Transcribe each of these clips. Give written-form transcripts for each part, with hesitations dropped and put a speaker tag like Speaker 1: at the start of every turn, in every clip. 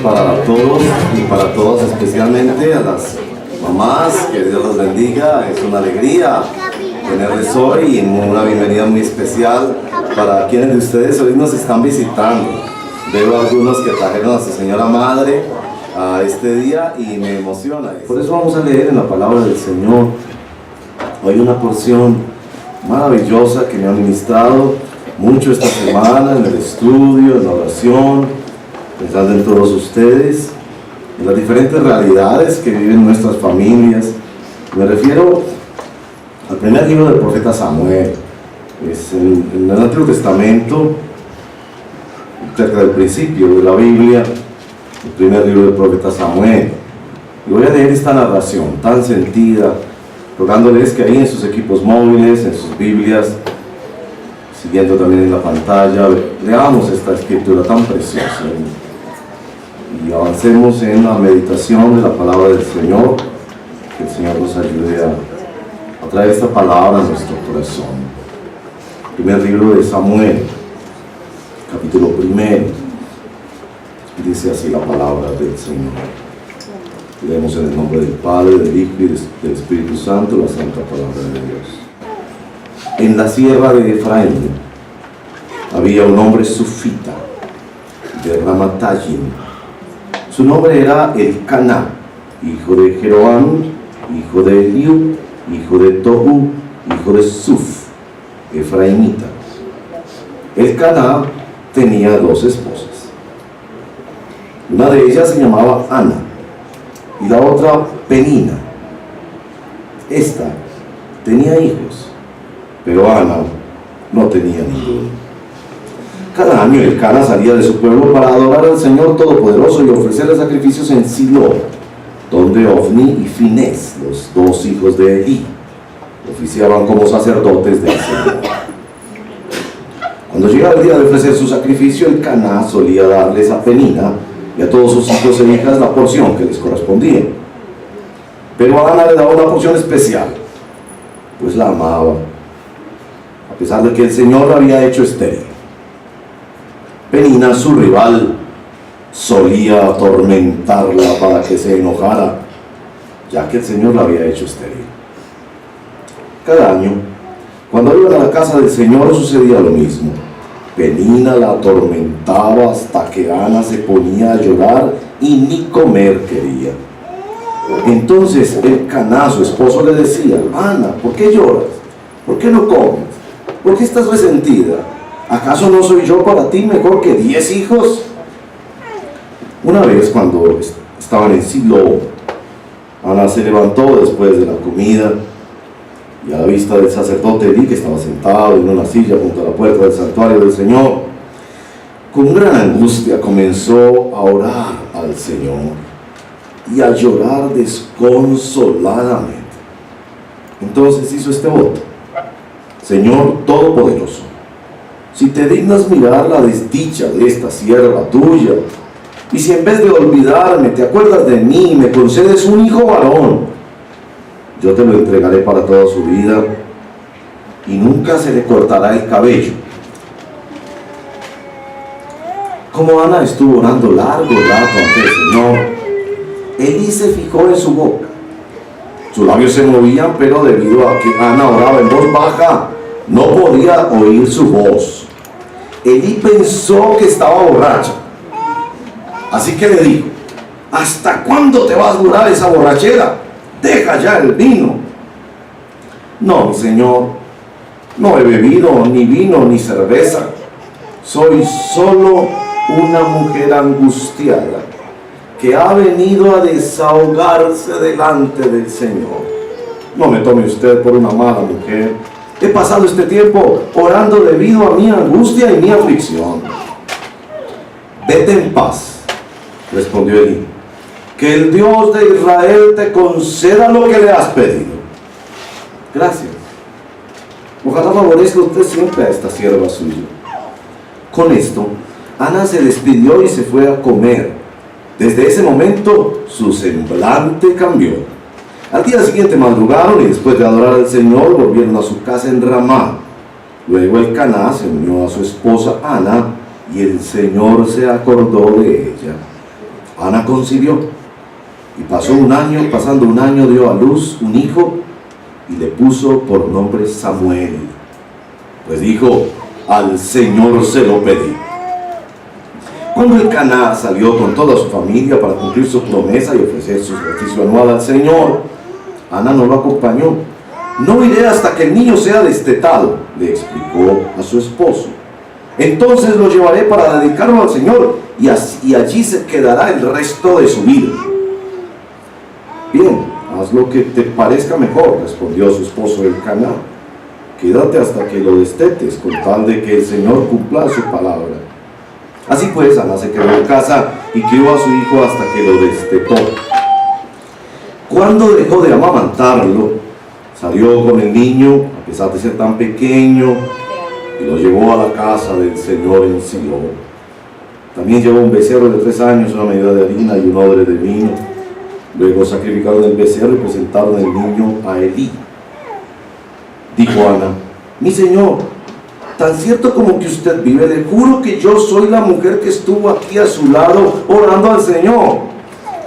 Speaker 1: para todos y para todas, especialmente a las mamás, que Dios los bendiga. Es una alegría tenerles hoy y una bienvenida muy especial para quienes de ustedes hoy nos están visitando. Veo algunos que trajeron a su señora madre a este día y me emociona. Por eso vamos a leer en la palabra del Señor hoy una porción maravillosa que me ha ministrado mucho esta semana en el estudio, en la oración, pensando en todos ustedes, en las diferentes realidades que viven nuestras familias. Me refiero al primer libro del profeta Samuel. Es en el Antiguo Testamento, cerca del principio de la Biblia, el primer libro del profeta Samuel. Y voy a leer esta narración tan sentida, rogándoles que ahí en sus equipos móviles, en sus Biblias, siguiendo también en la pantalla, leamos esta escritura tan preciosa y avancemos en la meditación de la palabra del Señor. Que el Señor nos ayude a traer esta palabra a nuestro corazón. Primer libro de Samuel, capítulo 1, y dice así la palabra del Señor. Leemos en el nombre del Padre, del Hijo y del Espíritu Santo la santa palabra de Dios. En la sierra de Efraín había un hombre sufita de Ramatayim. Su nombre era Elcaná, hijo de Jeroam, hijo de Eliú, hijo de Tohu, hijo de Suf, efraimita. Elcaná tenía 2 esposas. Una de ellas se llamaba Ana y la otra Penina. Esta tenía hijos, pero Ana no tenía ninguno. Cada año Elcaná salía de su pueblo para adorar al Señor Todopoderoso y ofrecerle sacrificios en Silo, donde Ofni y Finés, los 2 hijos de Elí, oficiaban como sacerdotes del Señor. Cuando llegaba el día de ofrecer su sacrificio, Elcaná solía darles a Penina y a todos sus hijos e hijas la porción que les correspondía. Pero a Ana le daba una porción especial, pues la amaba, a pesar de que el Señor la había hecho estéril. Penina, su rival, solía atormentarla para que se enojara, ya que el Señor la había hecho estéril. Cada año, cuando iban a la casa del Señor, sucedía lo mismo. Penina la atormentaba hasta que Ana se ponía a llorar y ni comer quería. Entonces Elcaná, su esposo, le decía: Ana, ¿por qué lloras? ¿Por qué no comes? ¿Por qué estás resentida? ¿Acaso no soy yo para ti mejor que 10 hijos? Una vez, cuando estaban en Silo, Ana se levantó después de la comida y a la vista del sacerdote Elí, que estaba sentado en una silla junto a la puerta del santuario del Señor, con gran angustia comenzó a orar al Señor y a llorar desconsoladamente. Entonces hizo este voto: Señor Todopoderoso, si te dignas mirar la desdicha de esta sierva tuya, y si en vez de olvidarme te acuerdas de mí y me concedes un hijo varón, yo te lo entregaré para toda su vida y nunca se le cortará el cabello. Como Ana estuvo orando largo rato ante el Señor, Elí se fijó en su boca. Sus labios se movían, pero debido a que Ana oraba en voz baja, no podía oír su voz. Elí pensó que estaba borracha, así que le dijo: ¿hasta cuándo te va a durar esa borrachera? Deja ya el vino. No, mi señor, no he bebido ni vino ni cerveza. Soy solo una mujer angustiada que ha venido a desahogarse delante del Señor. No me tome usted por una mala mujer. He pasado este tiempo orando debido a mi angustia y mi aflicción. Vete en paz, respondió Elí. Que el Dios de Israel te conceda lo que le has pedido. Gracias. Ojalá favorezca usted siempre a esta sierva suya. Con esto, Ana se despidió y se fue a comer. Desde ese momento, su semblante cambió. Al día siguiente madrugaron y después de adorar al Señor, volvieron a su casa en Ramá. Luego Elcaná se unió a su esposa Ana y el Señor se acordó de ella. Ana concibió y pasando un año dio a luz un hijo y le puso por nombre Samuel, pues dijo: al Señor se lo pedí. Cuando Elcaná salió con toda su familia para cumplir su promesa y ofrecer su sacrificio anual al Señor, Ana no lo acompañó. No iré hasta que el niño sea destetado, le explicó a su esposo. Entonces lo llevaré para dedicarlo al Señor y allí se quedará el resto de su vida. Bien, haz lo que te parezca mejor, respondió su esposo Elcaná. Quédate hasta que lo destetes, con tal de que el Señor cumpla su palabra. Así pues, Ana se quedó en casa y crió a su hijo hasta que lo destetó. Cuando dejó de amamantarlo, salió con el niño, a pesar de ser tan pequeño, y lo llevó a la casa del Señor en Silo. También llevó un becerro de 3 años, una medida de harina y un odre de vino. Luego sacrificaron el becerro y presentaron el niño a Elí. Dijo Ana: mi señor, tan cierto como que usted vive, le juro que yo soy la mujer que estuvo aquí a su lado orando al Señor.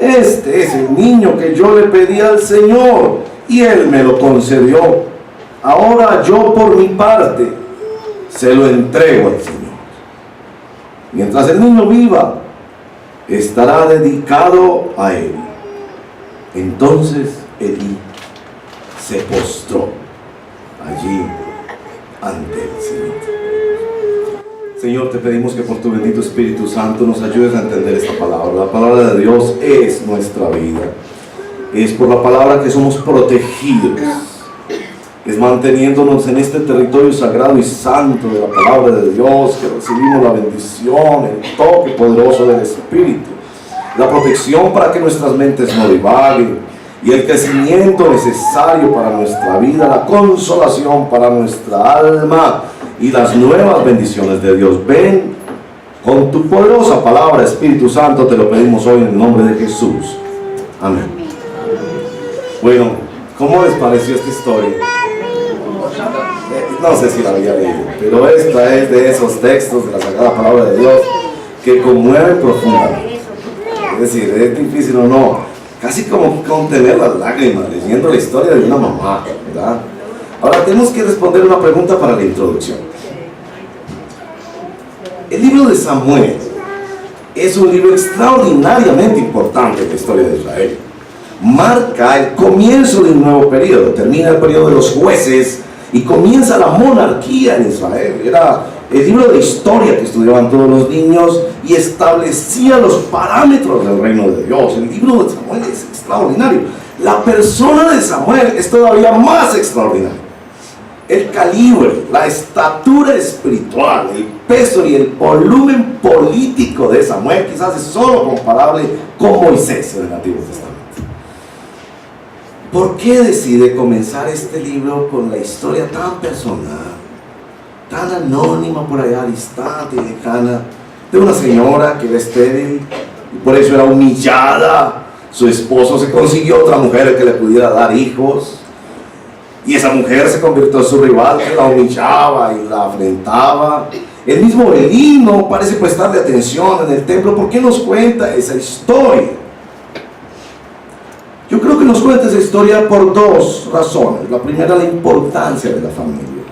Speaker 1: Este es el niño que yo le pedí al Señor y Él me lo concedió. Ahora yo por mi parte se lo entrego al Señor. Mientras el niño viva, estará dedicado a Él. Entonces Elí se postró allí ante el Señor. Señor, te pedimos que por tu bendito Espíritu Santo nos ayudes a entender esta palabra. La palabra de Dios es nuestra vida. Es por la palabra que somos protegidos. Es manteniéndonos en este territorio sagrado y santo de la palabra de Dios que recibimos la bendición, el toque poderoso del Espíritu, la protección para que nuestras mentes no divaguen y el crecimiento necesario para nuestra vida, la consolación para nuestra alma y las nuevas bendiciones de Dios. Ven con tu poderosa palabra, Espíritu Santo, te lo pedimos hoy en el nombre de Jesús. Amén. Bueno, ¿cómo les pareció esta historia? No sé si la había leído, pero esta es de esos textos de la Sagrada Palabra de Dios que conmueven profundamente. Es decir, es difícil o no, casi como contener las lágrimas leyendo la historia de una mamá, ¿verdad? Ahora tenemos que responder una pregunta para la introducción. El libro de Samuel es un libro extraordinariamente importante en la historia de Israel. Marca el comienzo de un nuevo periodo, termina el periodo de los jueces y comienza la monarquía en Israel. Era el libro de historia que estudiaban todos los niños y establecía los parámetros del reino de Dios. El libro de Samuel es extraordinario. La persona de Samuel es todavía más extraordinaria. El calibre, la estatura espiritual, el peso y el volumen político de Samuel quizás es solo comparable con Moisés en el Antiguo Testamento. ¿Por qué decide comenzar este libro con la historia tan personal, tan anónima por allá, distante y lejana, de una señora que era estéril y por eso era humillada? Su esposo se consiguió otra mujer que le pudiera dar hijos y esa mujer se convirtió en su rival, que la humillaba y la afrentaba. El mismo Elí no parece prestarle atención en el templo. ¿Por qué nos cuenta esa historia? Yo creo que nos cuenta esa historia por 2 razones. La primera, la importancia de la familia.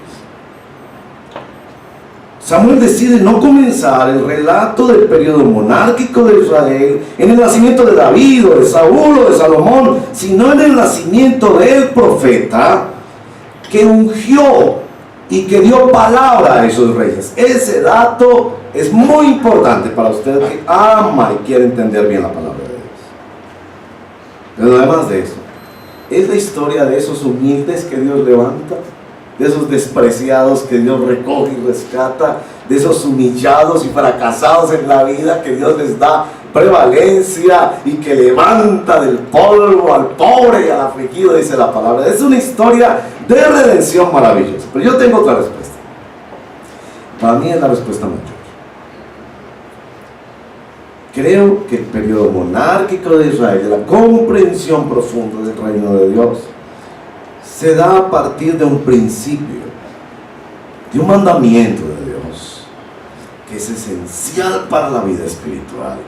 Speaker 1: Samuel decide no comenzar el relato del periodo monárquico de Israel en el nacimiento de David o de Saúl o de Salomón, sino en el nacimiento del profeta que ungió y que dio palabra a esos reyes. Ese dato es muy importante para usted que ama y quiere entender bien la palabra de Dios. Pero además de eso, es la historia de esos humildes que Dios levanta, de esos despreciados que Dios recoge y rescata, de esos humillados y fracasados en la vida que Dios les da prevalencia y que levanta del polvo al pobre y al afligido, dice la palabra. Es una historia de redención maravillosa. Pero yo tengo otra respuesta. Para mí es la respuesta mayor. Creo que el periodo monárquico de Israel, de la comprensión profunda del reino de Dios, se da a partir de un principio, de un mandamiento de Dios, que es esencial para la vida espiritual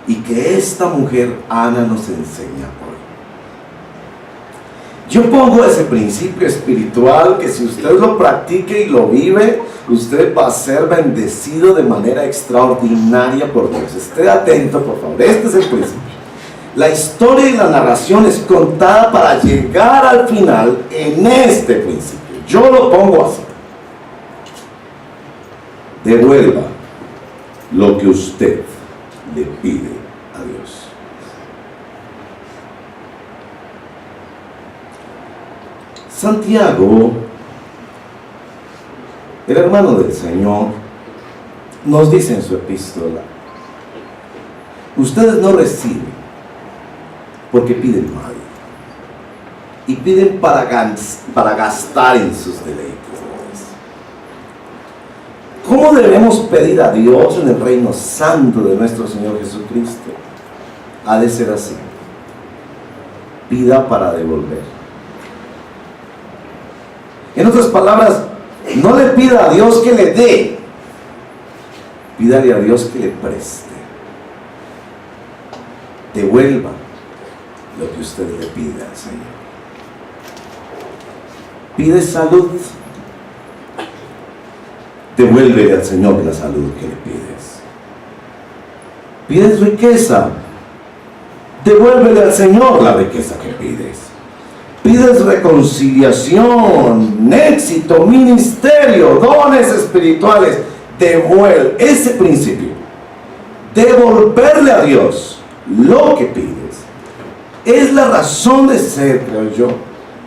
Speaker 1: y que esta mujer Ana nos enseña hoy. Yo pongo ese principio espiritual que si usted lo practica y lo vive, usted va a ser bendecido de manera extraordinaria por Dios. Esté atento, por favor. Este es el principio. La historia y la narración es contada para llegar al final en este principio. Yo lo pongo así. Devuelva lo que usted le pide a Dios. Santiago, el hermano del Señor, nos dice en su epístola: ustedes no reciben porque piden mal, y piden para gastar en sus deleites. ¿Cómo debemos pedir a Dios en el reino santo de nuestro Señor Jesucristo? Ha de ser así: pida para devolver. En otras palabras, no le pida a Dios que le dé, pídale a Dios que le preste. Devuelva lo que usted le pide al Señor. Pide salud, devuélvele al Señor la salud que le pides. Pides riqueza, devuélvele al Señor la riqueza que pides. Pides reconciliación, éxito, ministerio, dones espirituales, devuelve ese principio. Devolverle a Dios lo que pides es la razón de ser, creo yo,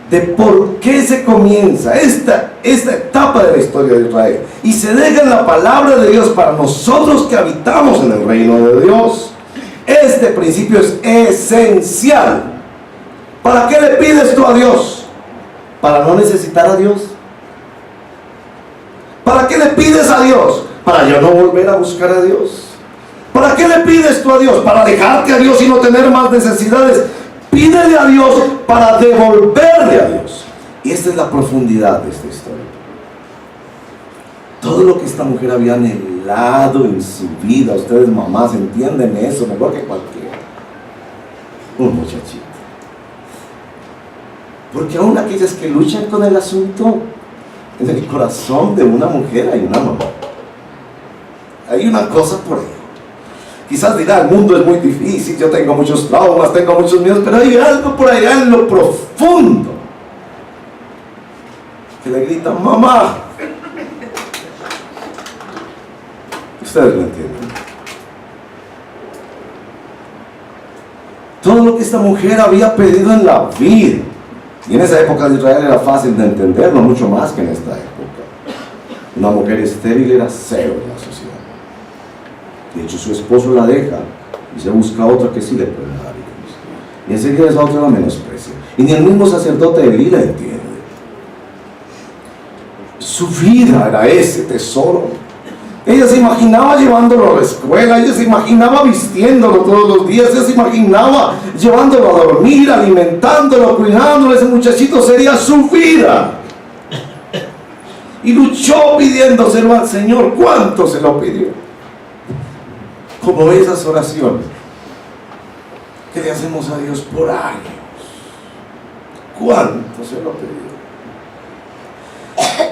Speaker 1: de por qué se comienza esta etapa de la historia de Israel y se deja en la palabra de Dios para nosotros que habitamos en el reino de Dios. Este principio es esencial. ¿Para qué le pides tú a Dios? ¿Para no necesitar a Dios? ¿Para qué le pides a Dios? ¿Para yo no volver a buscar a Dios? ¿Para qué le pides tú a Dios? ¿Para dejarte a Dios y no tener más necesidades? Pídele a Dios para devolverle a Dios. Y esta es la profundidad de esta historia. Todo lo que esta mujer había anhelado en su vida, ustedes mamás entienden eso mejor que cualquiera. Un muchachito. Porque aún aquellas que luchan con el asunto, en el corazón de una mujer hay una mamá. Hay una cosa por ahí. Quizás dirá, el mundo es muy difícil, yo tengo muchos traumas, tengo muchos miedos, pero hay algo por allá en lo profundo que le grita: mamá. Ustedes lo entienden. Todo lo que esta mujer había pedido en la vida. Y en esa época de Israel era fácil de entenderlo, mucho más que en esta época. Una mujer estéril era cero en la sociedad. De hecho, su esposo la deja y se busca otra que sí le puede dar hijos. Y enseguida esa otra la menosprecia. Y ni el mismo sacerdote Elí la entiende. Su vida era ese tesoro. Ella se imaginaba llevándolo a la escuela, ella se imaginaba vistiéndolo todos los días, ella se imaginaba llevándolo a dormir, alimentándolo, cuidándolo. Ese muchachito sería su vida. Y luchó pidiéndoselo al Señor. ¿Cuánto se lo pidió? Como esas oraciones que le hacemos a Dios por años. ¿Cuánto se lo pidió?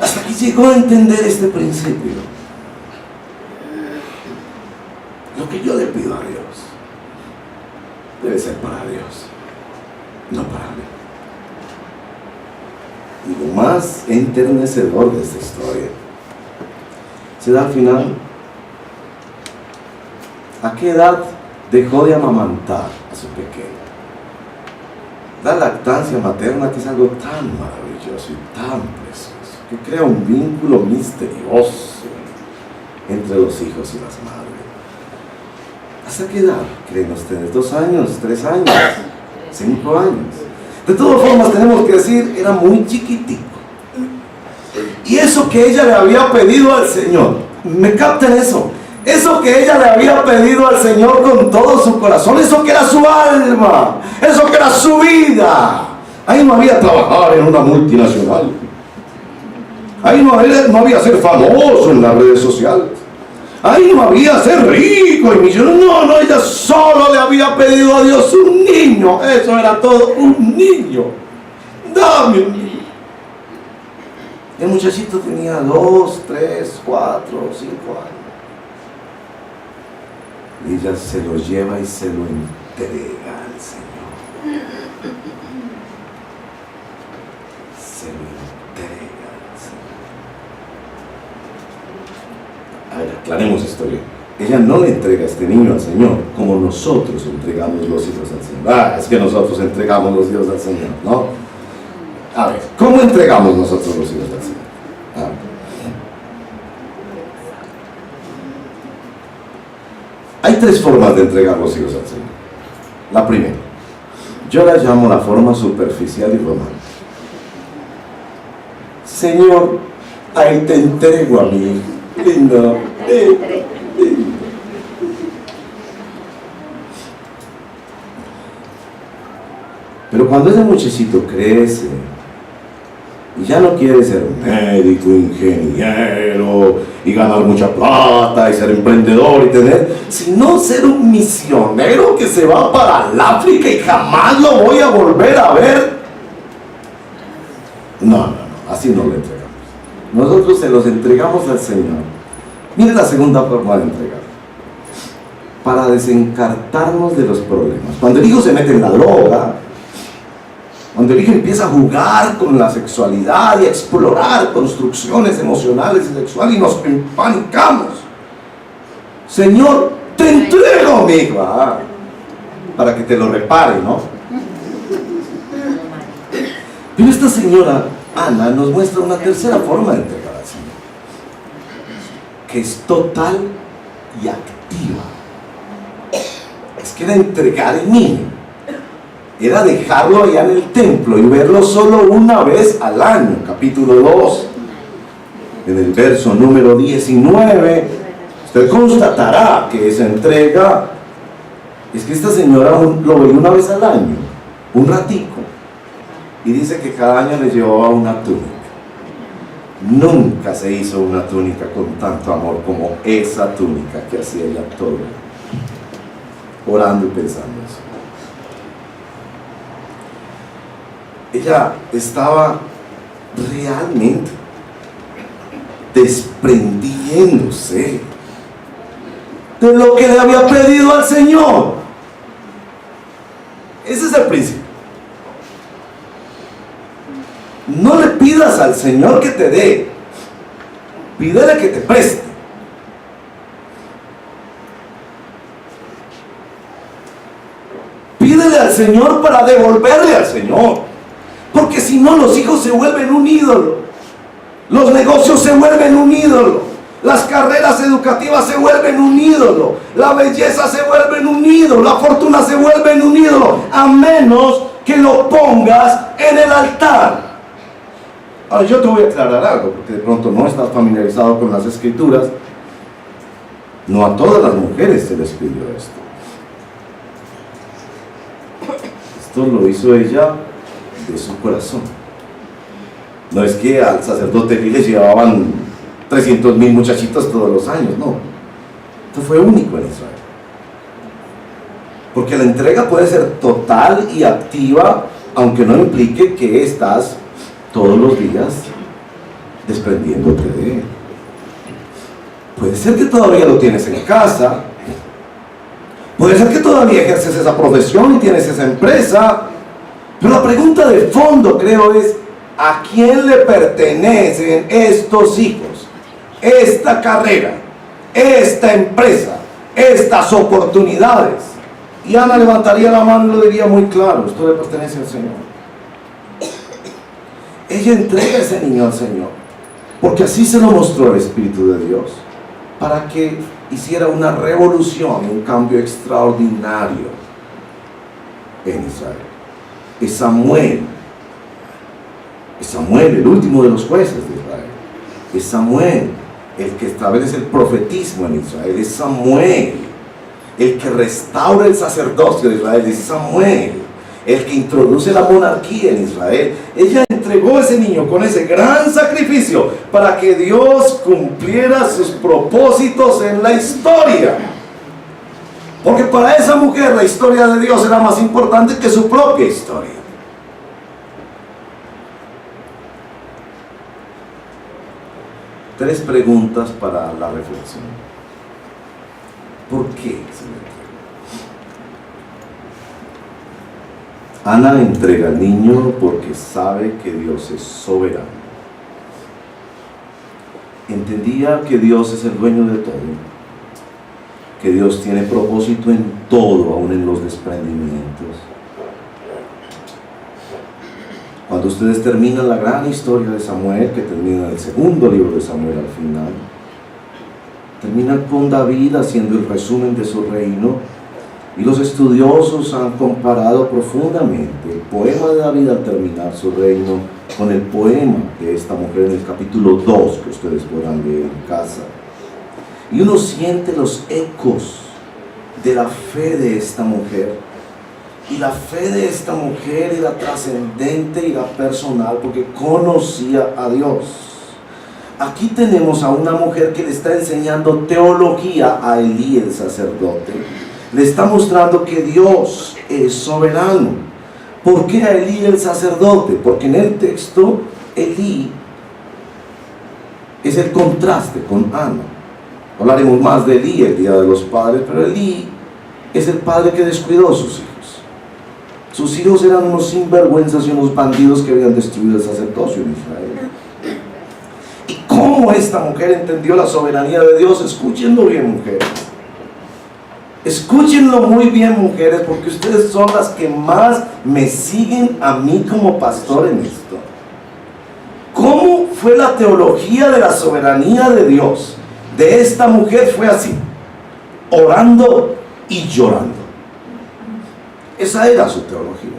Speaker 1: Hasta que llegó a entender este principio. Lo que yo le pido a Dios debe ser para Dios, no para mí. Y lo más enternecedor de esta historia se da al final. ¿A qué edad dejó de amamantar a su pequeño? La lactancia materna, que es algo tan maravilloso y tan precioso, que crea un vínculo misterioso entre los hijos y las madres. ¿Hasta qué edad creen ustedes? ¿2 años? ¿3 años? ¿5 años? De todas formas tenemos que decir, era muy chiquitico. Y eso que ella le había pedido al Señor, ¿me captan eso? Eso que ella le había pedido al Señor con todo su corazón, eso que era su alma, eso que era su vida. Ahí no había trabajar en una multinacional. Ahí no había ser famoso en las redes sociales. Ay, no había ser rico y millonario. No, no, ella solo le había pedido a Dios un niño. Eso era todo, un niño. Dame un niño. El muchachito tenía 2, 3, 4, 5 años. Y ella se lo lleva y se lo entrega al Señor. Se lo entrega al Señor. A ver, aclaremos esto bien. Ella no le entrega a este niño al Señor como nosotros entregamos los hijos al Señor. Es que nosotros entregamos los hijos al Señor, ¿no? A ver, ¿cómo entregamos nosotros los hijos al Señor? Hay 3 formas de entregar los hijos al Señor. La primera, yo la llamo la forma superficial y romántica. Señor, ahí te entrego a mi hijo. Lindo. Pero cuando ese muchachito crece y ya no quiere ser médico, ingeniero y ganar mucha plata y ser emprendedor y tener, sino ser un misionero que se va para el África y jamás lo voy a volver a ver. No, así no lo entregamos. Nosotros se los entregamos al Señor. Mire la segunda forma de entregar. Para desencartarnos de los problemas. Cuando el hijo se mete en la droga, cuando el hijo empieza a jugar con la sexualidad y a explorar construcciones emocionales y sexuales y nos empanicamos. Señor, te entrego mi hijo. Para que te lo repare, ¿no? Pero esta señora, Ana, nos muestra una tercera forma de entregar al Señor, que es total y activa. Es que era entregar el niño. Era dejarlo allá en el templo y verlo solo una vez al año. Capítulo 2, en el verso número 19, usted constatará que esa entrega es que esta señora lo veía una vez al año, un ratico, y dice que cada año le llevaba una túnica. Nunca se hizo una túnica con tanto amor como esa túnica que hacía ella todo, orando y pensando eso. Ella estaba realmente desprendiéndose de lo que le había pedido al Señor. Ese es el principio. No le pidas al Señor que te dé, pídele que te preste. Pídele al Señor para devolverle al Señor. Porque si no, los hijos se vuelven un ídolo, los negocios se vuelven un ídolo, las carreras educativas se vuelven un ídolo, la belleza se vuelve un ídolo, la fortuna se vuelve un ídolo, a menos que lo pongas en el altar. Ahora yo te voy a aclarar algo, porque de pronto no estás familiarizado con las escrituras. No a todas las mujeres se les pidió esto. Esto lo hizo ella de su corazón. No es que al sacerdote Eli le llevaban 300,000 muchachitos todos los años, no. Esto fue único en Israel. Porque la entrega puede ser total y activa, aunque no implique que estás todos los días desprendiéndote de él. Puede ser que todavía lo tienes en casa, puede ser que todavía ejerces esa profesión y tienes esa empresa. Pero la pregunta de fondo, creo, es: ¿a quién le pertenecen estos hijos, esta carrera, esta empresa, estas oportunidades? Y Ana levantaría la mano y lo diría muy claro: esto le pertenece al Señor. Ella entrega ese niño al Señor, porque así se lo mostró el Espíritu de Dios, para que hiciera una revolución, un cambio extraordinario en Israel. Es Samuel, el último de los jueces de Israel. Es Samuel el que establece el profetismo en Israel. Es Samuel el que restaura el sacerdocio de Israel. Es Samuel el que introduce la monarquía en Israel. Ella entrega entregó ese niño con ese gran sacrificio para que Dios cumpliera sus propósitos en la historia. Porque para esa mujer la historia de Dios era más importante que su propia historia. Tres preguntas para la reflexión. ¿Por qué se le entregó? Ana entrega al niño porque sabe que Dios es soberano. Entendía que Dios es el dueño de todo, que Dios tiene propósito en todo, aún en los desprendimientos. Cuando ustedes terminan la gran historia de Samuel, que termina en el segundo libro de Samuel al final, terminan con David haciendo el resumen de su reino, y los estudiosos han comparado profundamente el poema de David al terminar su reino con el poema de esta mujer en el capítulo 2, que ustedes podrán leer en casa. Y uno siente los ecos de la fe de esta mujer. Y la fe de esta mujer era trascendente y era personal porque conocía a Dios. Aquí tenemos a una mujer que le está enseñando teología a Elí, el sacerdote. Le está mostrando que Dios es soberano. ¿Por qué a Elí, el sacerdote? Porque en el texto Elí es el contraste con Ana. Hablaremos más de Elí el día de los padres, pero Elí es el padre que descuidó a sus hijos. Sus hijos eran unos sinvergüenzas y unos bandidos que habían destruido el sacerdocio en Israel. ¿Y cómo esta mujer entendió la soberanía de Dios? Escúchenlo bien, mujeres. Escúchenlo muy bien, mujeres, porque ustedes son las que más me siguen a mí como pastor en esto. ¿Cómo fue la teología de la soberanía de Dios? De esta mujer fue así, orando y llorando. Esa era su teología.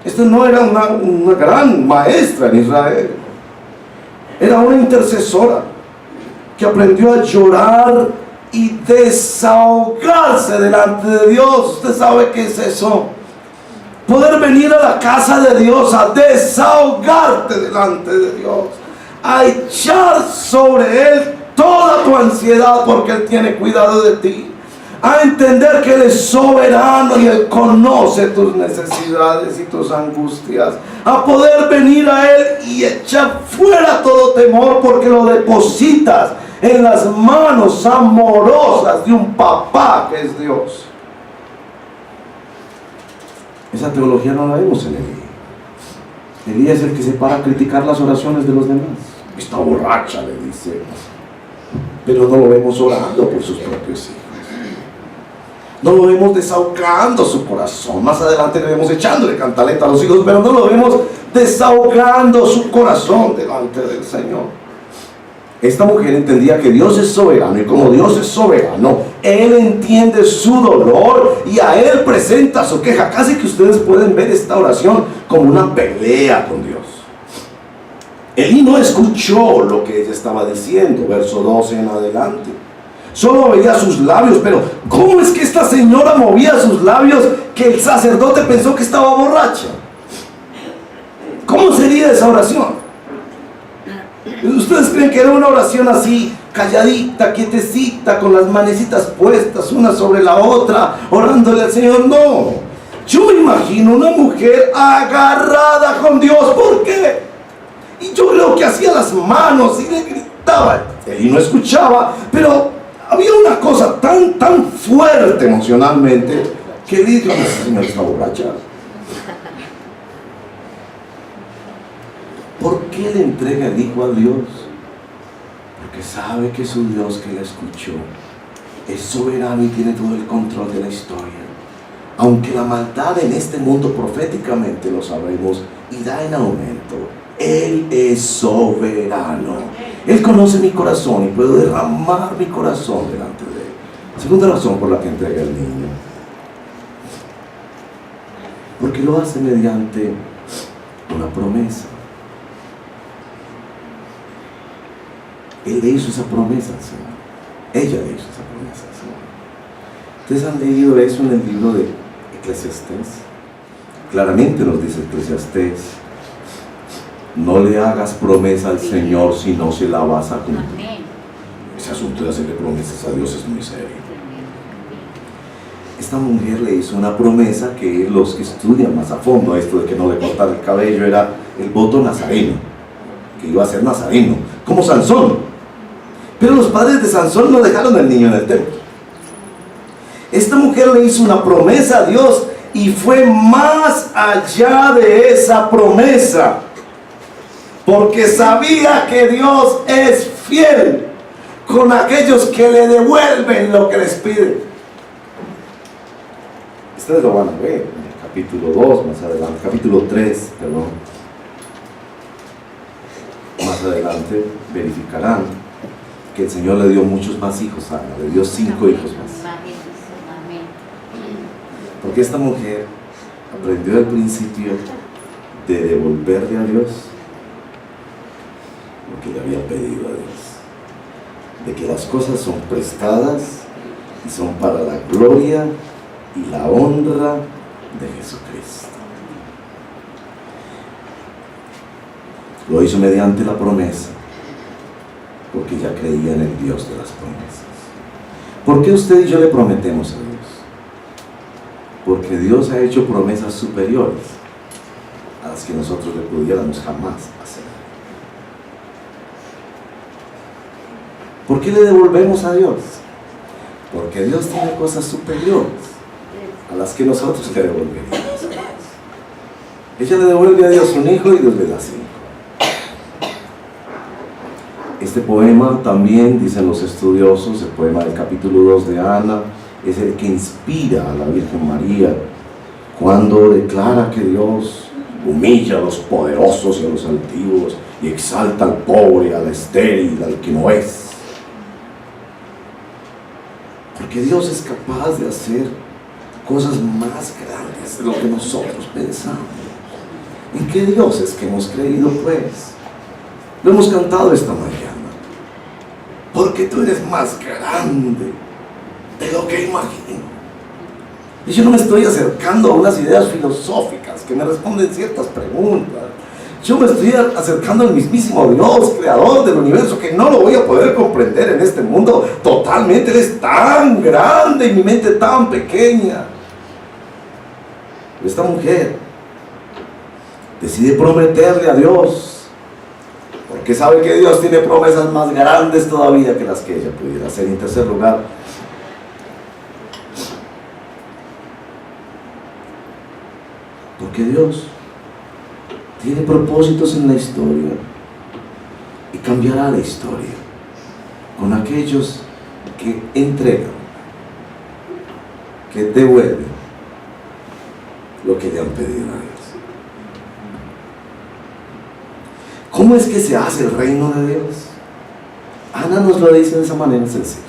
Speaker 1: Esta no era una gran maestra en Israel. Era una intercesora que aprendió a llorar y desahogarse delante de Dios. Usted sabe qué es eso. Poder venir a la casa de Dios a desahogarte delante de Dios, a echar sobre Él toda tu ansiedad porque Él tiene cuidado de ti, a entender que Él es soberano y Él conoce tus necesidades y tus angustias, a poder venir a Él y echar fuera todo temor porque lo depositas en las manos amorosas de un papá que es Dios. Esa teología no la vemos en Elí. Elí es el que se para a criticar las oraciones de los demás. Está borracha, le dice, pero no lo vemos orando por sus propios hijos. No lo vemos desahogando su corazón. Más adelante le vemos echándole cantaleta a los hijos, pero no lo vemos desahogando su corazón delante del Señor. Esta mujer entendía que Dios es soberano, y como Dios es soberano, Él entiende su dolor y a Él presenta su queja. Casi que ustedes pueden ver esta oración como una pelea con Dios. Elí no escuchó lo que ella estaba diciendo, verso 12 en adelante. Solo veía sus labios, pero ¿cómo es que esta señora movía sus labios que el sacerdote pensó que estaba borracha? ¿Cómo sería esa oración? ¿Ustedes creen que era una oración así, calladita, quietecita, con las manecitas puestas una sobre la otra, orándole al Señor? No. Yo me imagino una mujer agarrada con Dios. ¿Por qué? Y yo creo que hacía las manos y le gritaba. Él no escuchaba, pero había una cosa tan fuerte emocionalmente que él dijo: esta señora está borracha. ¿Por qué le entrega el hijo a Dios? Porque sabe que su Dios que la escuchó es soberano y tiene todo el control de la historia. Aunque la maldad en este mundo proféticamente lo sabemos y da en aumento, Él es soberano. Él conoce mi corazón y puedo derramar mi corazón delante de Él. Segunda razón por la que entrega el niño: porque lo hace mediante una promesa. Él le hizo esa promesa al Señor. Ella le hizo esa promesa al Señor. ¿Ustedes han leído eso en el libro de Eclesiastés? Claramente nos dice Eclesiastés no le hagas promesa al Señor si no se la vas a cumplir. Ese asunto de hacerle promesas a Dios es muy serio. Esta mujer le hizo una promesa que los que estudian más a fondo esto de que no le cortara el cabello era el voto nazareno, que iba a ser nazareno, como Sansón. Pero los padres de Sansón no dejaron al niño en el templo. Esta mujer le hizo una promesa a Dios y fue más allá de esa promesa, porque sabía que Dios es fiel con aquellos que le devuelven lo que les piden. Ustedes lo van a ver en el capítulo 2, más adelante, capítulo 3, perdón. Más adelante verificarán que el Señor le dio muchos más hijos a Ana, le dio 5 hijos más. Porque esta mujer aprendió al principio de devolverle a Dios lo que le había pedido a Dios, de que las cosas son prestadas y son para la gloria y la honra de Jesucristo. Lo hizo mediante la promesa, porque ella creía en el Dios de las promesas. ¿Por qué usted y yo le prometemos a Dios? Porque Dios ha hecho promesas superiores a las que nosotros le pudiéramos jamás hacer. ¿Por qué le devolvemos a Dios? Porque Dios tiene cosas superiores a las que nosotros le devolveríamos a Dios. Ella le devuelve a Dios un hijo y Dios le da 5. Este poema también, dicen los estudiosos, el poema del capítulo 2 de Ana, es el que inspira a la Virgen María cuando declara que Dios humilla a los poderosos y a los altivos y exalta al pobre, al estéril, al que no es. Porque Dios es capaz de hacer cosas más grandes de lo que nosotros pensamos. ¿En qué Dios es que hemos creído, pues? Lo hemos cantado esta mañana. Porque tú eres más grande de lo que imagino. Y yo no me estoy acercando a unas ideas filosóficas que me responden ciertas preguntas. Yo me estoy acercando al mismísimo Dios, creador del universo, que no lo voy a poder comprender en este mundo totalmente. Él es tan grande y mi mente tan pequeña. Esta mujer decide prometerle a Dios, porque sabe que Dios tiene promesas más grandes todavía que las que ella pudiera hacer. En tercer lugar, porque Dios tiene propósitos en la historia y cambiará la historia con aquellos que entregan, que devuelven lo que le han pedido a Dios. ¿Cómo es que se hace el reino de Dios? Ana nos lo dice de esa manera sencilla: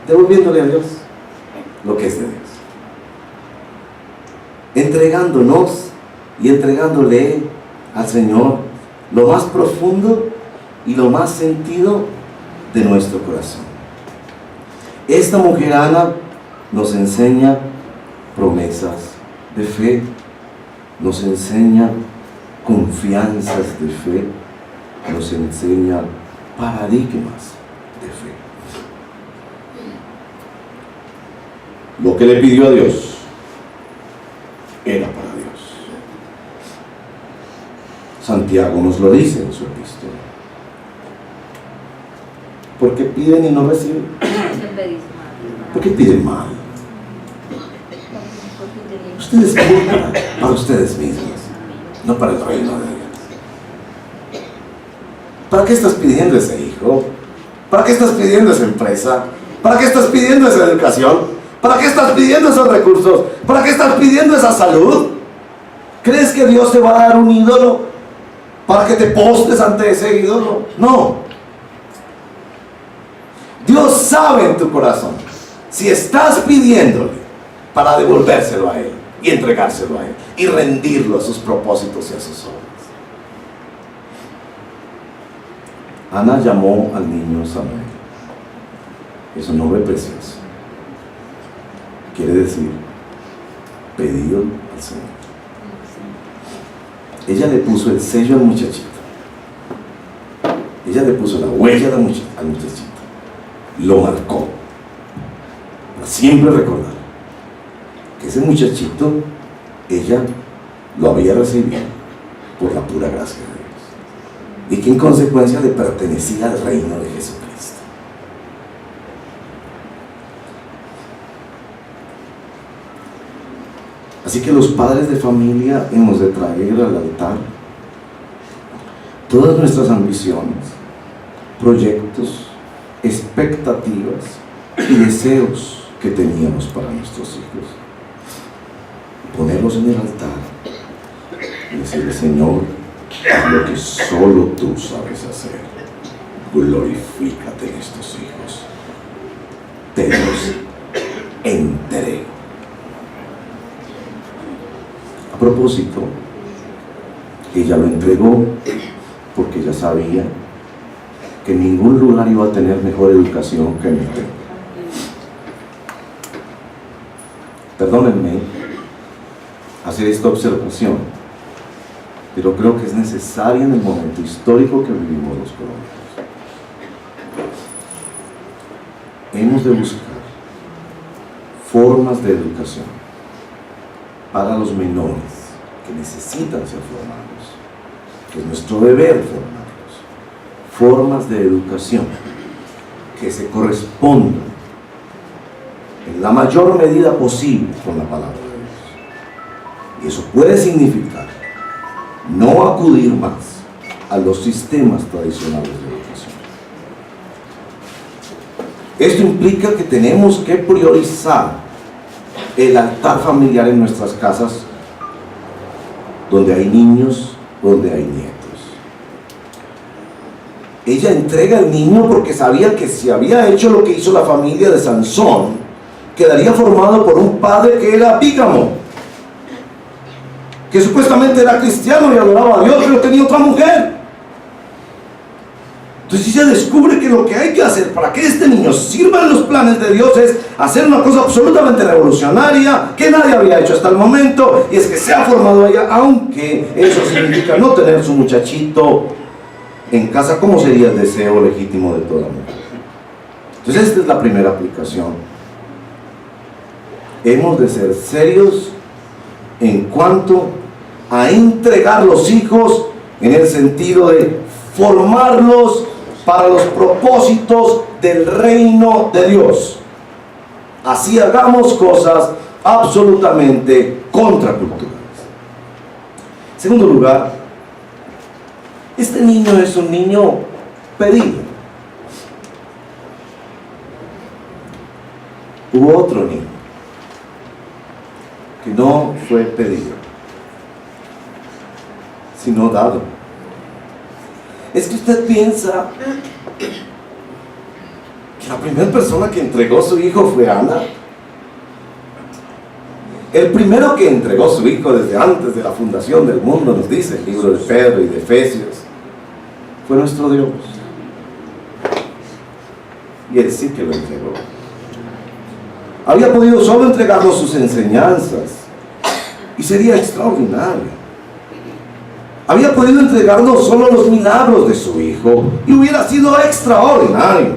Speaker 1: devolviéndole a Dios lo que es de Dios, entregándonos y entregándole al Señor lo más profundo y lo más sentido de nuestro corazón. Esta mujer Ana nos enseña promesas de fe, nos enseña confianzas de fe, nos enseña paradigmas de fe. Lo que le pidió a Dios era para Dios. Santiago nos lo dice en su epístola. ¿Por qué piden y no reciben? ¿Por qué piden mal? Ustedes piden para ustedes mismos, no para el reino de Dios. ¿Para qué estás pidiendo ese hijo? ¿Para qué estás pidiendo esa empresa? ¿Para qué estás pidiendo esa educación? ¿Para qué estás pidiendo esos recursos? ¿Para qué estás pidiendo esa salud? ¿Crees que Dios te va a dar un ídolo para que te postes ante ese ídolo? No. Dios sabe en tu corazón si estás pidiéndole para devolvérselo a Él y entregárselo a Él y rendirlo a sus propósitos y a sus obras. Ana llamó al niño Samuel. Es un nombre precioso. Quiere decir pedido al Señor. ella le puso el sello al muchachito. Ella le puso la huella al muchachito. Lo marcó. Para siempre recordar que ese muchachito, ella lo había recibido por la pura gracia de Dios. Y que en consecuencia le pertenecía al reino de Jesucristo. Así que los padres de familia hemos de traer al altar todas nuestras ambiciones, proyectos, expectativas y deseos que teníamos para nuestros hijos. Ponerlos en el altar y decirle: Señor, haz lo que solo tú sabes hacer. Glorifícate en estos hijos. Te los entrego. A propósito, ella lo entregó porque ella sabía que en ningún lugar iba a tener mejor educación que en el templo. Perdónenme hacer esta observación, pero creo que es necesaria en el momento histórico que vivimos los colombianos. Hemos de buscar formas de educación para los menores que necesitan ser formados, que es nuestro deber formarlos. Formas de educación que se correspondan en la mayor medida posible con la palabra de Dios. Y eso puede significar no acudir más a los sistemas tradicionales de educación. Esto implica que tenemos que priorizar el altar familiar en nuestras casas, donde hay niños, donde hay nietos. Ella entrega al niño porque sabía que si había hecho lo que hizo la familia de Sansón, quedaría formado por un padre que era bígamo, que supuestamente era cristiano y adoraba a Dios, pero tenía otra mujer. Entonces ella descubre que lo que hay que hacer para que este niño sirva en los planes de Dios es hacer una cosa absolutamente revolucionaria que nadie había hecho hasta el momento, y es que sea formado ella, aunque eso significa no tener su muchachito en casa, como sería el deseo legítimo de toda mujer. Entonces esta es la primera aplicación. Hemos de ser serios en cuanto a entregar los hijos en el sentido de formarlos para los propósitos del reino de Dios. Así hagamos cosas absolutamente contraculturales. En segundo lugar, este niño es un niño pedido. Hubo otro niño que no fue pedido, sino dado. Es que usted piensa que la primera persona que entregó su hijo fue Ana. El primero que entregó su hijo desde antes de la fundación del mundo, nos dice el libro de Pedro y de Efesios, fue nuestro Dios. Y Él sí que lo entregó. Había podido solo entregarnos sus enseñanzas y sería extraordinario. Había podido entregarnos solo los milagros de su hijo y hubiera sido extraordinario.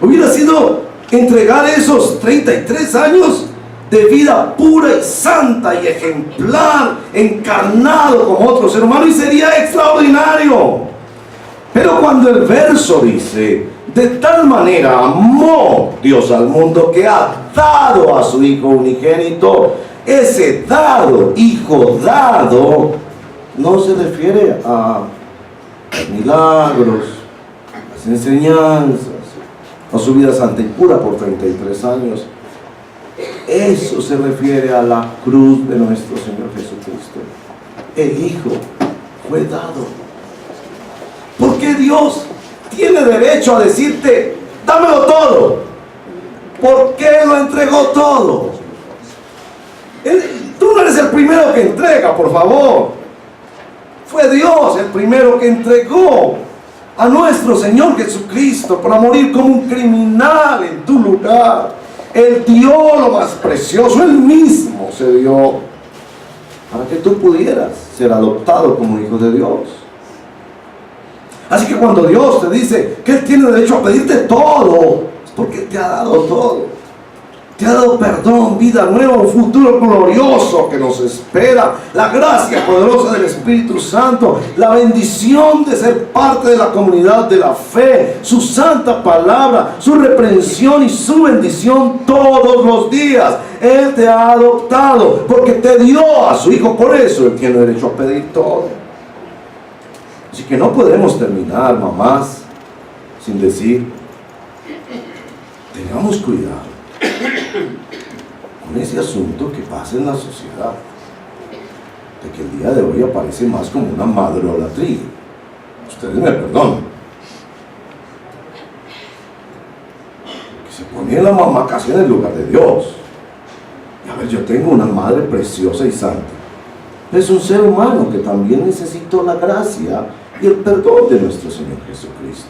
Speaker 1: Hubiera sido entregar esos 33 años de vida pura y santa y ejemplar, encarnado como otro ser humano, y sería extraordinario. Pero cuando el verso dice: de tal manera amó Dios al mundo que ha dado a su Hijo unigénito, ese dado, hijo dado, no se refiere a los milagros, las enseñanzas, a su vida santa y pura por 33 años. Eso se refiere a la cruz de nuestro Señor Jesucristo. El Hijo fue dado. ¿Por qué Dios tiene derecho a decirte: dámelo todo? ¿Por qué lo entregó todo? Tú no eres el primero que entrega, por favor. Fue Dios el primero que entregó a nuestro Señor Jesucristo para morir como un criminal en tu lugar. Él dio lo más precioso, Él mismo se dio. para que tú pudieras ser adoptado como hijo de Dios. Así que cuando Dios te dice que Él tiene derecho a pedirte todo, es porque Él te ha dado todo. Te ha dado perdón, vida nueva, un futuro glorioso que nos espera, la gracia poderosa del Espíritu Santo, la bendición de ser parte de la comunidad de la fe, su santa palabra, su reprensión y su bendición todos los días. Él te ha adoptado porque te dio a su Hijo, por eso Él tiene derecho a pedir todo. Así que no podemos terminar, mamás, sin decir, tengamos cuidado con ese asunto que pasa en la sociedad, de que el día de hoy aparece más como una madrolatría. Ustedes me perdonan, que se pone la mamá casi en el lugar de Dios. Y a ver, yo tengo una madre preciosa y santa, es un ser humano que también necesitó la gracia y el perdón de nuestro Señor Jesucristo.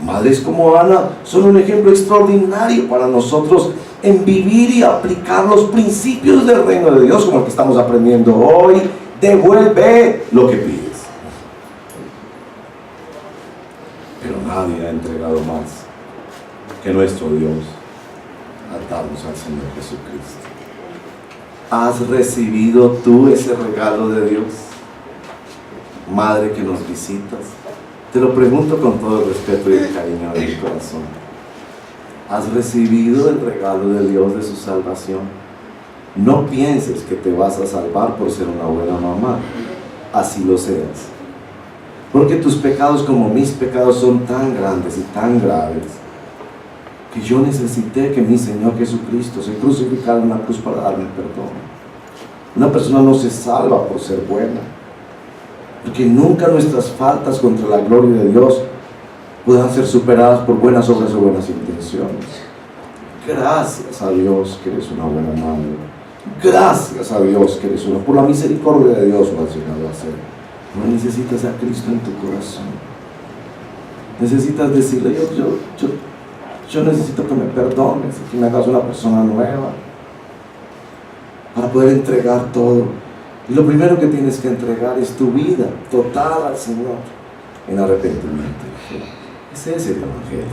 Speaker 1: Madres como Ana son un ejemplo extraordinario para nosotros en vivir y aplicar los principios del reino de Dios, como el que estamos aprendiendo hoy. Devuelve lo que pides. Pero nadie ha entregado más que nuestro Dios al darnos al Señor Jesucristo. ¿Has recibido tú ese regalo de Dios? Madre que nos visitas, te lo pregunto con todo el respeto y el cariño de mi corazón. ¿Has recibido el regalo de Dios de su salvación? No pienses que te vas a salvar por ser una buena mamá, así lo seas. Porque tus pecados como mis pecados son tan grandes y tan graves, que yo necesité que mi Señor Jesucristo se crucificara en la cruz para darme perdón. Una persona no se salva por ser buena, porque nunca nuestras faltas contra la gloria de Dios puedan ser superadas por buenas obras o buenas intenciones. Gracias a Dios que eres una buena madre. Gracias a Dios que eres una, por la misericordia de Dios lo has llegado a ser. No necesitas a Cristo en tu corazón. Necesitas decirle, yo necesito que me perdones, que me hagas una persona nueva, para poder entregar todo. Y lo primero que tienes que entregar es tu vida total al Señor en arrepentimiento. Ese es el Evangelio.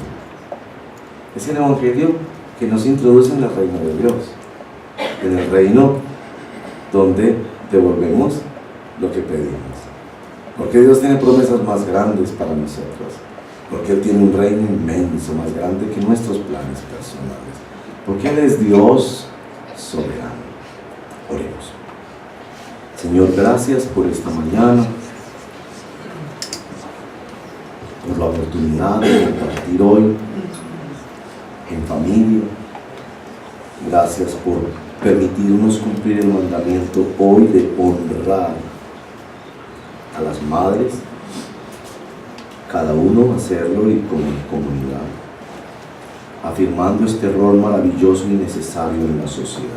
Speaker 1: Es el Evangelio que nos introduce en el reino de Dios, en el reino donde devolvemos lo que pedimos. Porque Dios tiene promesas más grandes para nosotros, porque Él tiene un reino inmenso, más grande que nuestros planes personales, porque Él es Dios soberano. Oremos. Señor, gracias por esta mañana, por la oportunidad de compartir hoy en familia. Gracias por permitirnos cumplir el mandamiento hoy de honrar a las madres, cada uno hacerlo y como comunidad, afirmando este rol maravilloso y necesario en la sociedad.